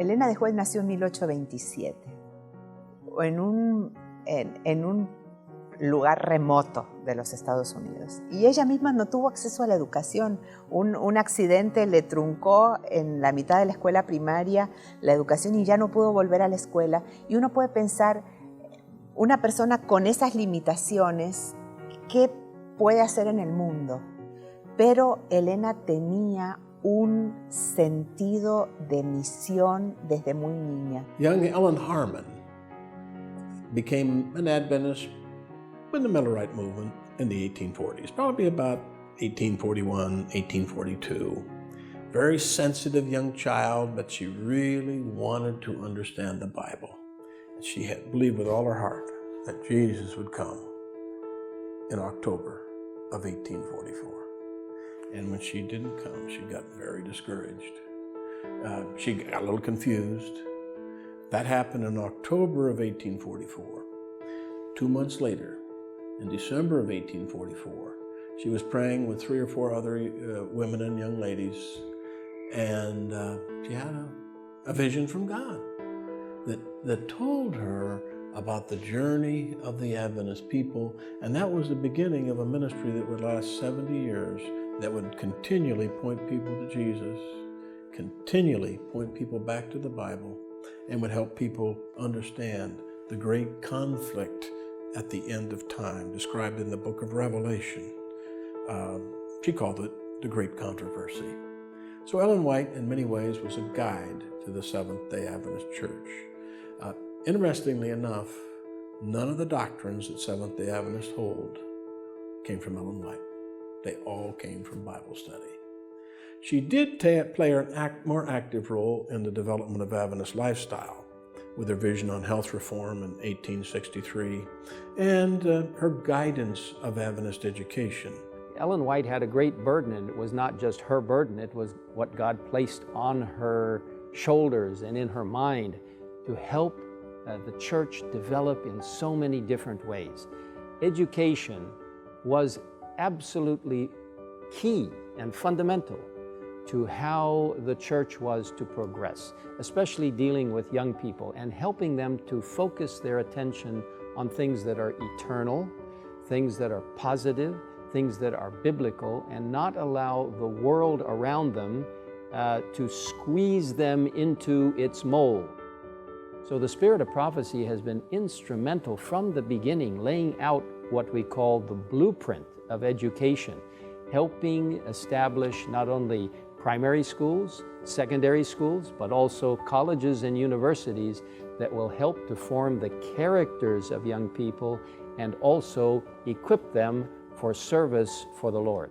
Elena de White nació en 1827, en un lugar remoto de los Estados Unidos. Y ella misma no tuvo acceso a la educación. Un accidente le truncó en la mitad de la escuela primaria la educación y ya no pudo volver a la escuela. Y uno puede pensar, una persona con esas limitaciones, ¿qué puede hacer en el mundo? Pero Elena tenía un sentido de misión desde muy niña. Young Ellen Harmon became an Adventist in the Millerite movement in the 1840s, probably about 1841, 1842. Very sensitive young child, but she really wanted to understand the Bible. And she had believed with all her heart that Jesus would come in October of 1844. And when she didn't come, she got very discouraged. She got a little confused. That happened in October of 1844. 2 months later, in December of 1844, she was praying with 3 or 4 other women and young ladies, and she had a vision from God that told her about the journey of the Adventist people, and that was the beginning of a ministry that would last 70 years, that would continually point people to Jesus, continually point people back to the Bible, and would help people understand the great conflict at the end of time, described in the book of Revelation. She called it the Great Controversy. So Ellen White, in many ways, was a guide to the Seventh-day Adventist Church. Interestingly enough, none of the doctrines that Seventh-day Adventists hold came from Ellen White. They all came from Bible study. She did play a more active role in the development of Adventist lifestyle, with her vision on health reform in 1863, and her guidance of Adventist education. Ellen White had a great burden, and it was not just her burden, it was what God placed on her shoulders and in her mind to help the church develop in so many different ways. Education was absolutely key and fundamental to how the church was to progress, especially dealing with young people and helping them to focus their attention on things that are eternal, things that are positive, things that are biblical, and not allow the world around them to squeeze them into its mold. So the Spirit of Prophecy has been instrumental from the beginning, laying out what we call the blueprint of education, helping establish not only primary schools, secondary schools, but also colleges and universities that will help to form the characters of young people and also equip them for service for the Lord.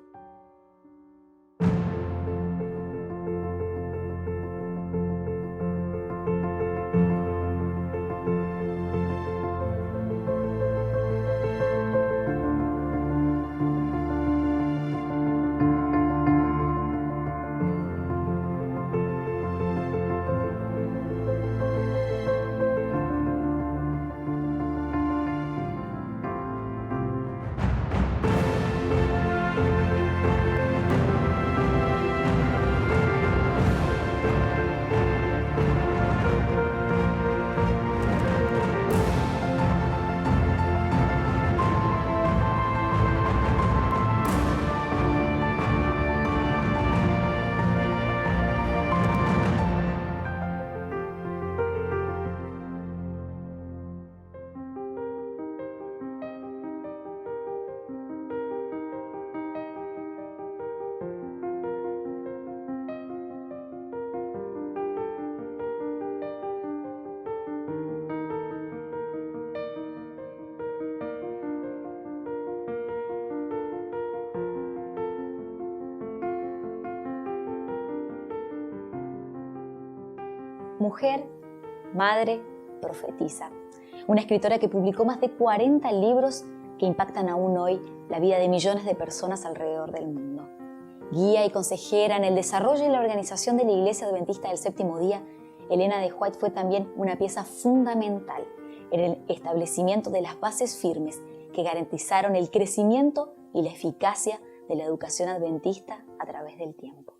Mujer, madre, profetisa. Una escritora que publicó más de 40 libros que impactan aún hoy la vida de millones de personas alrededor del mundo. Guía y consejera en el desarrollo y la organización de la Iglesia Adventista del Séptimo Día, Elena de White fue también una pieza fundamental en el establecimiento de las bases firmes que garantizaron el crecimiento y la eficacia de la educación adventista a través del tiempo.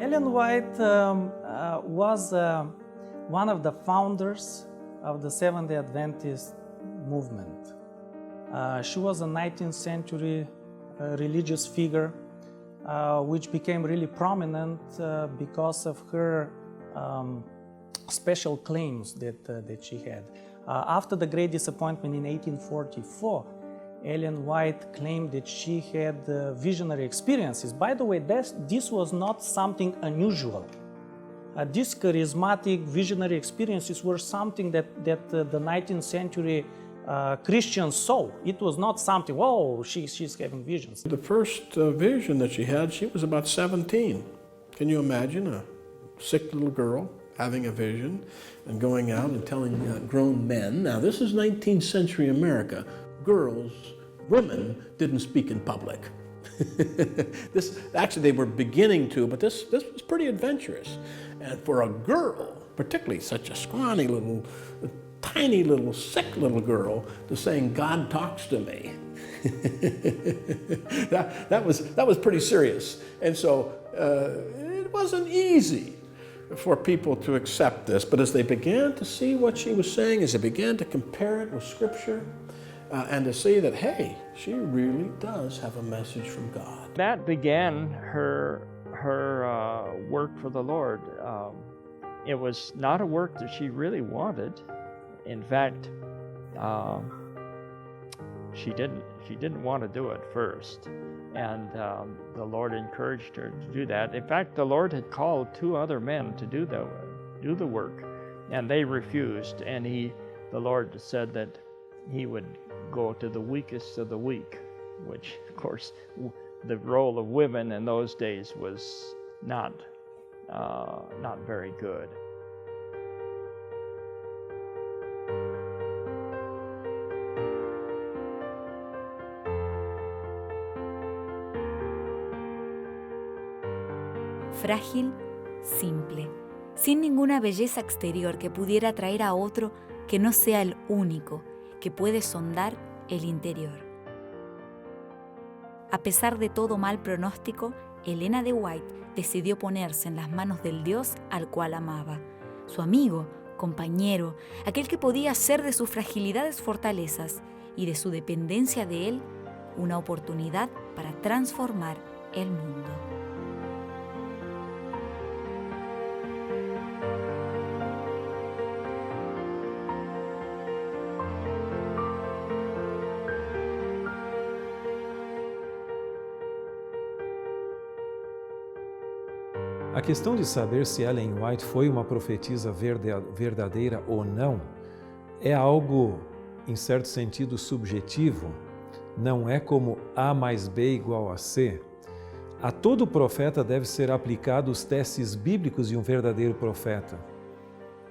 Ellen White was one of the founders of the Seventh-day Adventist movement. She was a 19th century religious figure which became really prominent because of her special claims that she had. After the Great Disappointment in 1844, Ellen White claimed that she had visionary experiences. By the way, this was not something unusual. These charismatic visionary experiences were something that the 19th century Christians saw. It was not something, whoa, she's having visions. The first vision that she had, she was about 17. Can you imagine a sick little girl having a vision and going out and telling grown men? Now, this is 19th century America. Women didn't speak in public. Actually, they were beginning to, but this was pretty adventurous. And for a girl, particularly such a scrawny little, tiny little, sick little girl, to saying, God talks to me. that was pretty serious. And so it wasn't easy for people to accept this. But as they began to see what she was saying, as they began to compare it with Scripture, and to see that, hey, she really does have a message from God. That began her work for the Lord. It was not a work that she really wanted. In fact, she didn't want to do it first, and the Lord encouraged her to do that. In fact, the Lord had called 2 other men to do the work, and they refused. And the Lord said that He would go to the weakest of the weak, which, of course, the role of women in those days was not very good. Frágil, simple, sin ninguna belleza exterior que pudiera atraer a otro que no sea el único que puede sondar el interior. A pesar de todo mal pronóstico, Helena de White decidió ponerse en las manos del Dios al cual amaba, su amigo, compañero, aquel que podía hacer de sus fragilidades fortalezas y de su dependencia de él una oportunidad para transformar el mundo. A questão de saber se Ellen White foi uma profetisa verdadeira ou não é algo, em certo sentido, subjetivo. Não é como A mais B igual a C. A todo profeta deve ser aplicado os testes bíblicos de um verdadeiro profeta.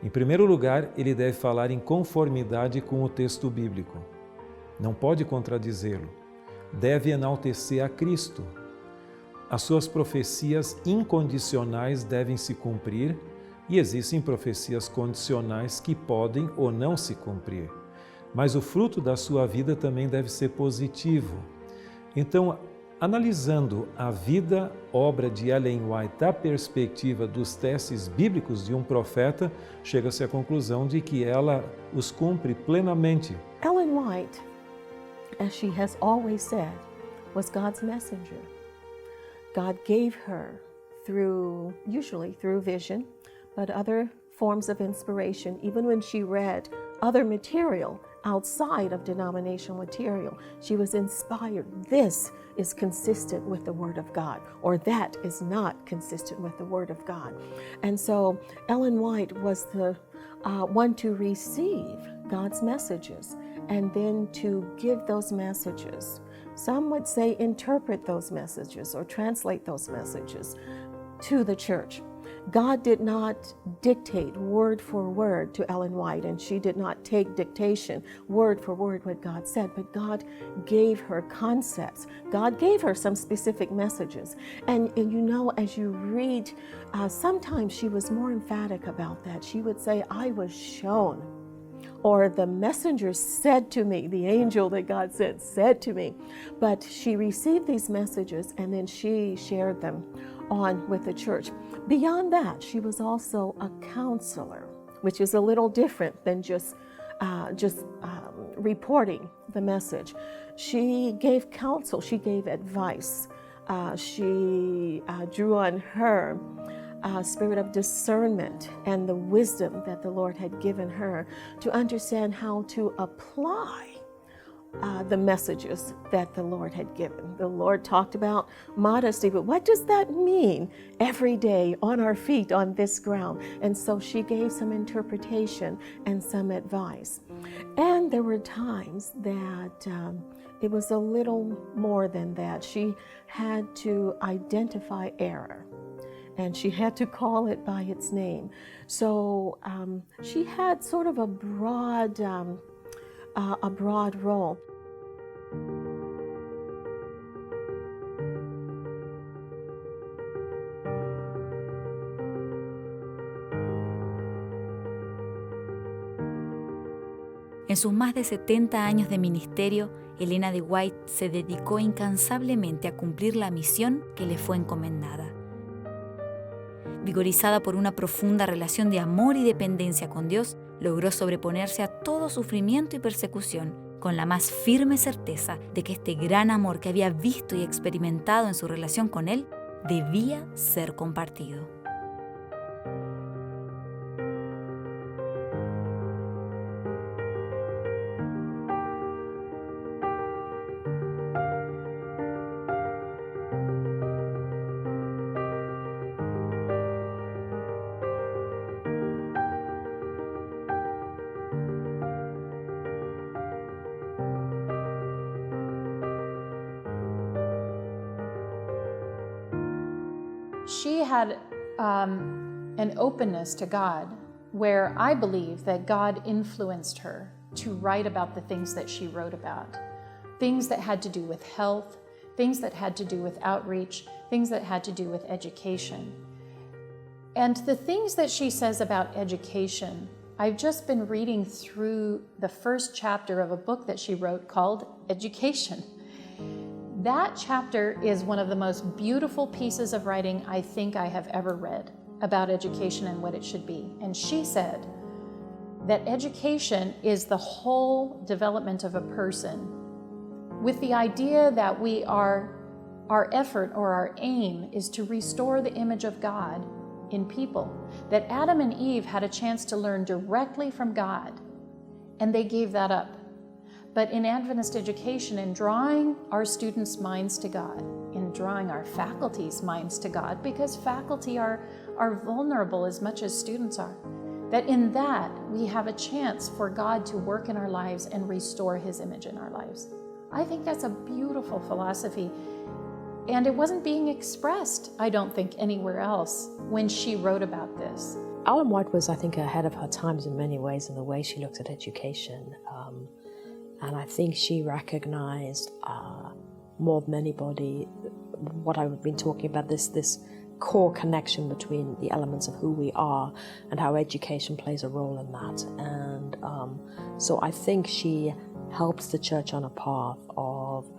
Em primeiro lugar, ele deve falar em conformidade com o texto bíblico. Não pode contradizê-lo. Deve enaltecer a Cristo. As suas profecias incondicionais devem se cumprir e existem profecias condicionais que podem ou não se cumprir. Mas o fruto da sua vida também deve ser positivo. Então, analisando a vida, obra de Ellen White da perspectiva dos testes bíblicos de um profeta, chega-se à conclusão de que ela os cumpre plenamente. Ellen White, as she has always said, was God's messenger. God gave her usually through vision, but other forms of inspiration, even when she read other material outside of denominational material, she was inspired. This is consistent with the Word of God, or that is not consistent with the Word of God. And so Ellen White was the one to receive God's messages and then to give those messages. Some would say interpret those messages or translate those messages to the church. God did not dictate word for word to Ellen White, and she did not take dictation word for word what God said, but God gave her concepts. God gave her some specific messages. And you know, as you read, sometimes she was more emphatic about that. She would say, I was shown, or the messenger said to me, the angel that God sent said to me. But she received these messages and then she shared them on with the church. Beyond that, she was also a counselor, which is a little different than just reporting the message. She gave counsel, she gave advice. She drew on her spirit of discernment and the wisdom that the Lord had given her to understand how to apply the messages that the Lord had given. The Lord talked about modesty, but what does that mean every day on our feet on this ground? And so she gave some interpretation and some advice. And there were times that it was a little more than that. She had to identify error, and she had to call it by its name. So she had sort of a broad role. En sus más de 70 años de ministerio, Elena de White se dedicó incansablemente a cumplir la misión que le fue encomendada. Vigorizada por una profunda relación de amor y dependencia con Dios, logró sobreponerse a todo sufrimiento y persecución, con la más firme certeza de que este gran amor que había visto y experimentado en su relación con Él debía ser compartido. She had an openness to God where I believe that God influenced her to write about the things that she wrote about. Things that had to do with health, things that had to do with outreach, things that had to do with education. And the things that she says about education, I've just been reading through the first chapter of a book that she wrote called Education. That chapter is one of the most beautiful pieces of writing I think I have ever read about education and what it should be. And she said that education is the whole development of a person, with the idea that our effort or our aim is to restore the image of God in people. That Adam and Eve had a chance to learn directly from God, and they gave that up. But in Adventist education, in drawing our students' minds to God, in drawing our faculty's minds to God, because faculty are vulnerable as much as students are, that in that we have a chance for God to work in our lives and restore His image in our lives. I think that's a beautiful philosophy. And it wasn't being expressed, I don't think, anywhere else when she wrote about this. Ellen White was, I think, ahead of her times in many ways in the way she looked at education. And I think she recognized more than anybody what I've been talking about, this core connection between the elements of who we are and how education plays a role in that. And so I think she helps the church on a path of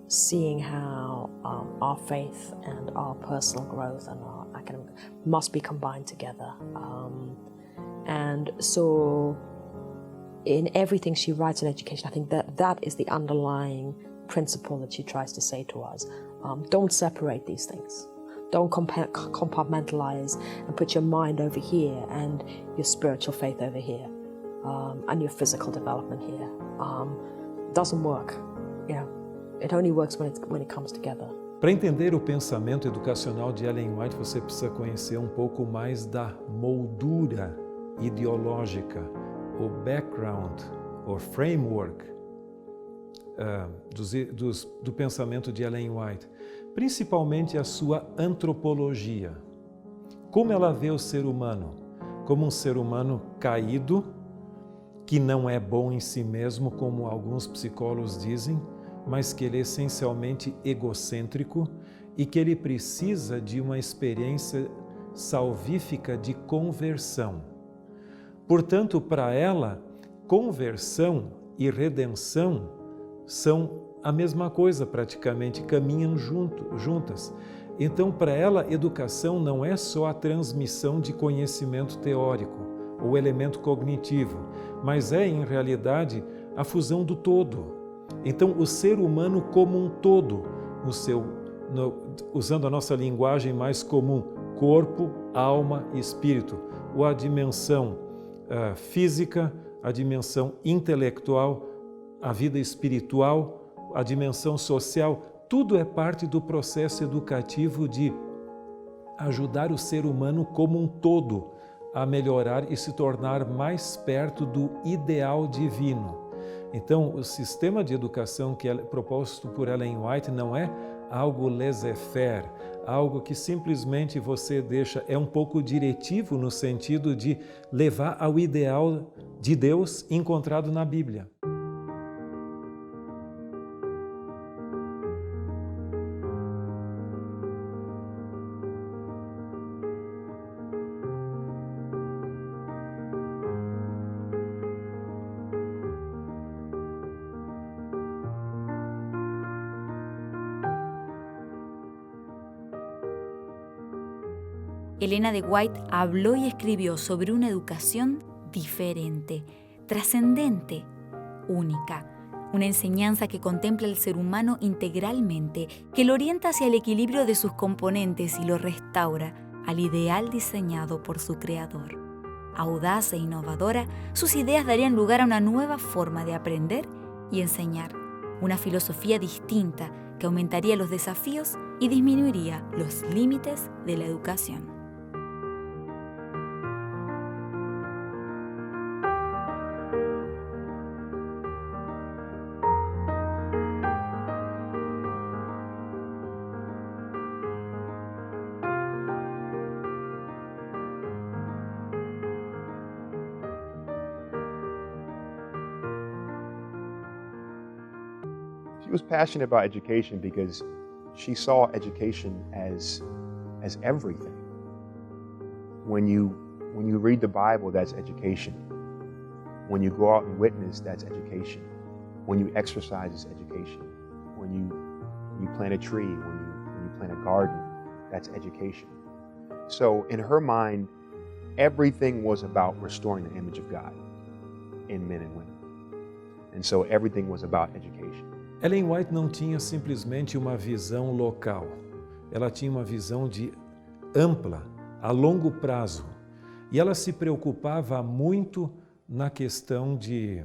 seeing how our faith and our personal growth and our academic must be combined together. And so in everything she writes on education, I think that is the underlying principle that she tries to say to us. Don't separate these things. Don't compartmentalize and put your mind over here and your spiritual faith over here and your physical development here. Doesn't work. You know, it only works when it comes together. Para entender o pensamento educacional de Ellen White, você precisa conhecer um pouco mais da moldura ideológica, o background, o framework do pensamento de Ellen White, principalmente a sua antropologia. Como ela vê o ser humano? Como um ser humano caído, que não é bom em si mesmo, como alguns psicólogos dizem, mas que ele é essencialmente egocêntrico e que ele precisa de uma experiência salvífica de conversão. Portanto, para ela, conversão e redenção são a mesma coisa praticamente, caminham juntas. Então, para ela, educação não é só a transmissão de conhecimento teórico ou elemento cognitivo, mas é, em realidade, a fusão do todo. Então, o ser humano como um todo, usando a nossa linguagem mais comum, corpo, alma e espírito, ou a dimensão física, a dimensão intelectual, a vida espiritual, a dimensão social, tudo é parte do processo educativo de ajudar o ser humano como um todo a melhorar e se tornar mais perto do ideal divino. Então, o sistema de educação que é proposto por Ellen White não é algo laissez-faire, algo que simplesmente você deixa, é um pouco diretivo no sentido de levar ao ideal de Deus encontrado na Bíblia. Elena de White habló y escribió sobre una educación diferente, trascendente, única. Una enseñanza que contempla al ser humano integralmente, que lo orienta hacia el equilibrio de sus componentes y lo restaura al ideal diseñado por su creador. Audaz e innovadora, sus ideas darían lugar a una nueva forma de aprender y enseñar, una filosofía distinta que aumentaría los desafíos y disminuiría los límites de la educación. She was passionate about education because she saw education as everything. When you read the Bible, that's education. When you go out and witness, that's education. When you exercise, it's education. When you plant a tree, when you plant a garden, that's education. So in her mind, everything was about restoring the image of God in men and women. And so everything was about education. Ellen White não tinha simplesmente uma visão local, ela tinha uma visão ampla, a longo prazo. E ela se preocupava muito na questão de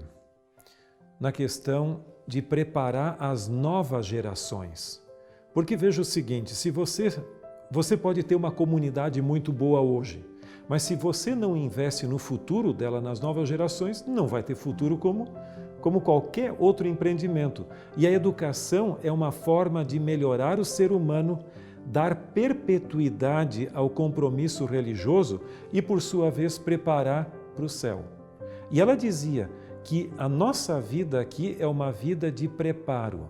preparar as novas gerações. Porque veja o seguinte, se você pode ter uma comunidade muito boa hoje, mas se você não investe no futuro dela, nas novas gerações, não vai ter futuro como qualquer outro empreendimento. E a educação é uma forma de melhorar o ser humano, dar perpetuidade ao compromisso religioso e, por sua vez, preparar para o céu. E ela dizia que a nossa vida aqui é uma vida de preparo,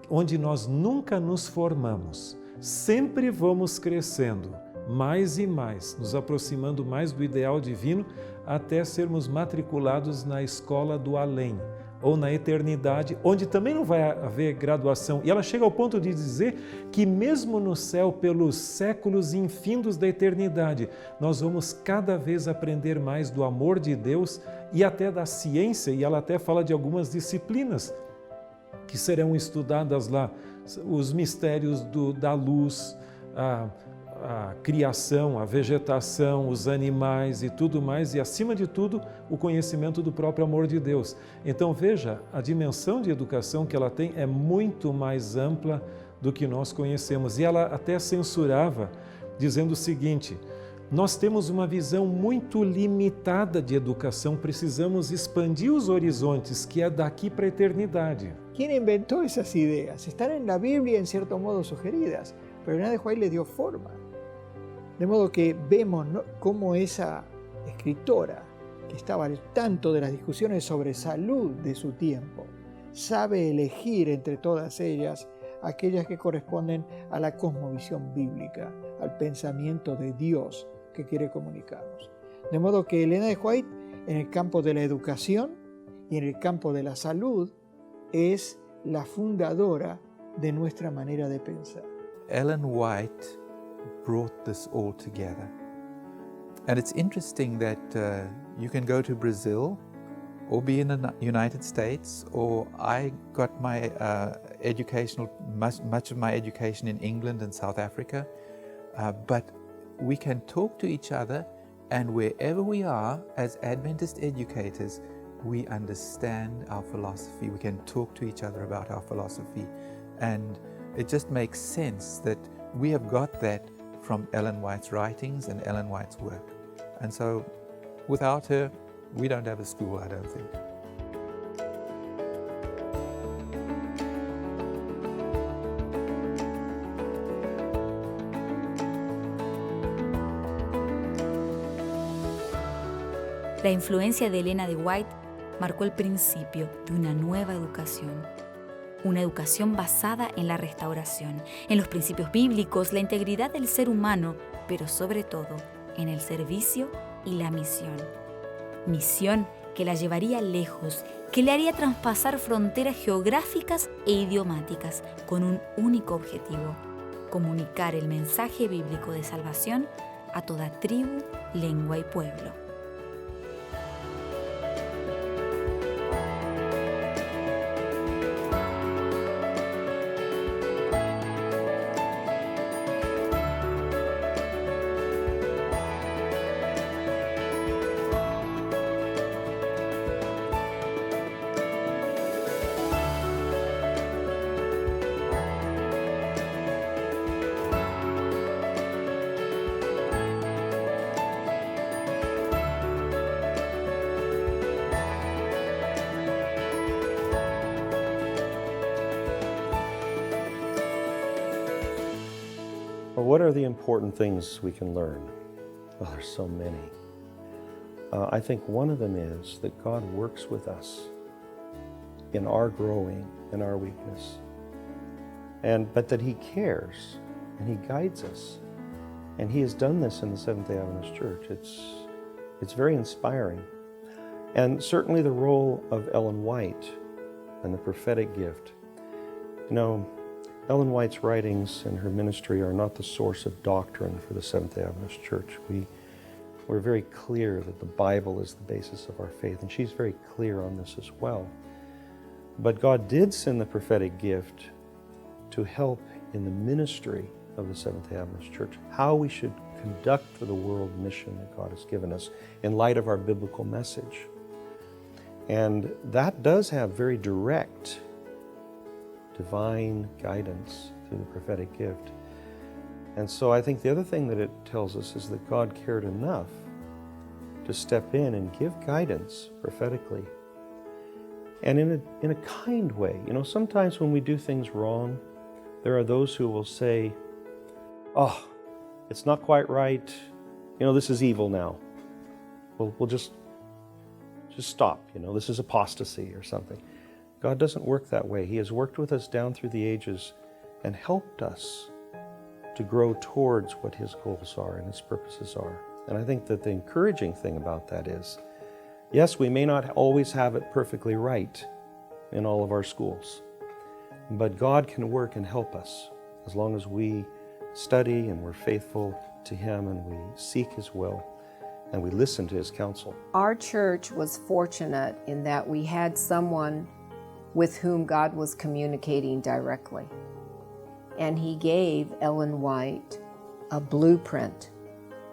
onde nós nunca nos formamos, sempre vamos crescendo mais e mais, nos aproximando mais do ideal divino até sermos matriculados na escola do além, ou na eternidade, onde também não vai haver graduação. E ela chega ao ponto de dizer que mesmo no céu, pelos séculos infindos da eternidade, nós vamos cada vez aprender mais do amor de Deus e até da ciência, e ela até fala de algumas disciplinas que serão estudadas lá, os mistérios da luz, a criação, a vegetação, os animais e tudo mais, e acima de tudo, o conhecimento do próprio amor de Deus. Então veja, a dimensão de educação que ela tem é muito mais ampla do que nós conhecemos. E ela até censurava, dizendo o seguinte: nós temos uma visão muito limitada de educação, precisamos expandir os horizontes, que é daqui para a eternidade. Quem inventou essas ideias? Estão na Bíblia, em certo modo, sugeridas, pero Elena de White le dio forma. De modo que vemos cómo esa escritora, que estaba al tanto de las discusiones sobre salud de su tiempo, sabe elegir entre todas ellas aquellas que corresponden a la cosmovisión bíblica, al pensamiento de Dios que quiere comunicarnos. De modo que Elena de White, en el campo de la educación y en el campo de la salud, es la fundadora de nuestra manera de pensar. Ellen White brought this all together. And it's interesting that you can go to Brazil or be in the United States, or I got my much of my education in England and South Africa, but we can talk to each other, and wherever we are as Adventist educators, we understand our philosophy. We can talk to each other about our philosophy, and it just makes sense that we have got that from Ellen White's writings and Ellen White's work. And so without her, we don't have a school, I don't think. La influencia de Elena de White marcó el principio de una nueva educación. Una educación basada en la restauración, en los principios bíblicos, la integridad del ser humano, pero sobre todo en el servicio y la misión. Misión que la llevaría lejos, que le haría traspasar fronteras geográficas e idiomáticas con un único objetivo: comunicar el mensaje bíblico de salvación a toda tribu, lengua y pueblo. Well, what are the important things we can learn? Well, there's so many. I think one of them is that God works with us in our growing, in our weakness, but that He cares and He guides us. And He has done this in the Seventh-day Adventist Church. It's very inspiring. And certainly the role of Ellen White and the prophetic gift. You know, Ellen White's writings and her ministry are not the source of doctrine for the Seventh-day Adventist Church. We're very clear that the Bible is the basis of our faith, and she's very clear on this as well. But God did send the prophetic gift to help in the ministry of the Seventh-day Adventist Church, how we should conduct the world mission that God has given us in light of our biblical message. And that does have very direct divine guidance through the prophetic gift. And so I think the other thing that it tells us is that God cared enough to step in and give guidance prophetically, and in a kind way. You know, sometimes when we do things wrong, there are those who will say, "Oh, it's not quite right. You know, this is evil now. We'll just stop. You know, this is apostasy or something." God doesn't work that way. He has worked with us down through the ages and helped us to grow towards what His goals are and His purposes are. And I think that the encouraging thing about that is, yes, we may not always have it perfectly right in all of our schools, but God can work and help us as long as we study and we're faithful to Him and we seek His will and we listen to His counsel. Our church was fortunate in that we had someone with whom God was communicating directly. And He gave Ellen White a blueprint.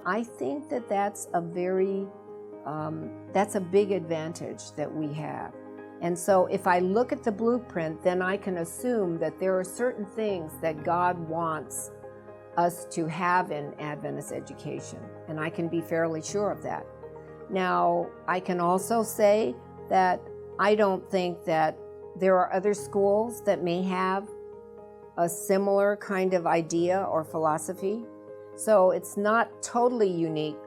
I think that that's a big advantage that we have. And so if I look at the blueprint, then I can assume that there are certain things that God wants us to have in Adventist education. And I can be fairly sure of that. Now, I can also say that I don't think that there are other schools that may have a similar kind of idea or philosophy. So it's not totally unique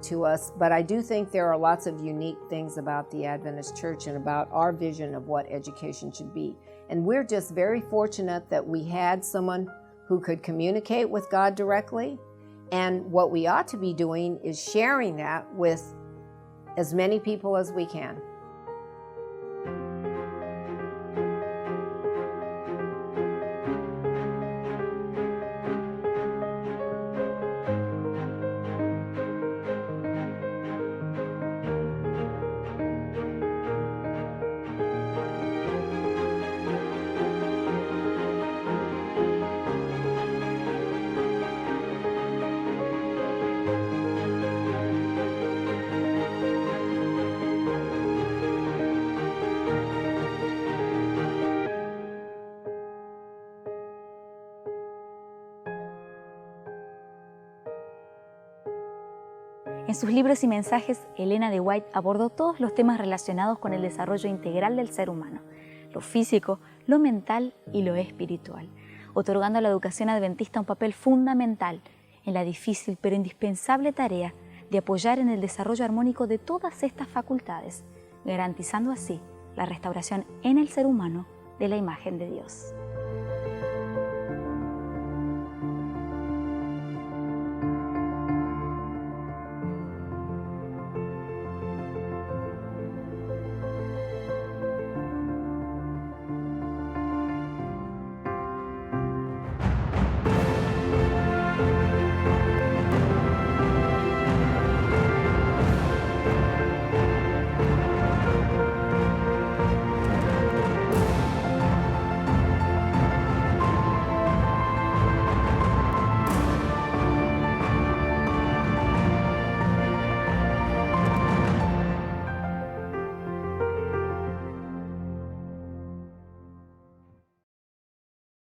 to us, but I do think there are lots of unique things about the Adventist Church and about our vision of what education should be. And we're just very fortunate that we had someone who could communicate with God directly. And what we ought to be doing is sharing that with as many people as we can. En sus libros y mensajes, Elena de White abordó todos los temas relacionados con el desarrollo integral del ser humano, lo físico, lo mental y lo espiritual, otorgando a la educación adventista un papel fundamental en la difícil pero indispensable tarea de apoyar en el desarrollo armónico de todas estas facultades, garantizando así la restauración en el ser humano de la imagen de Dios.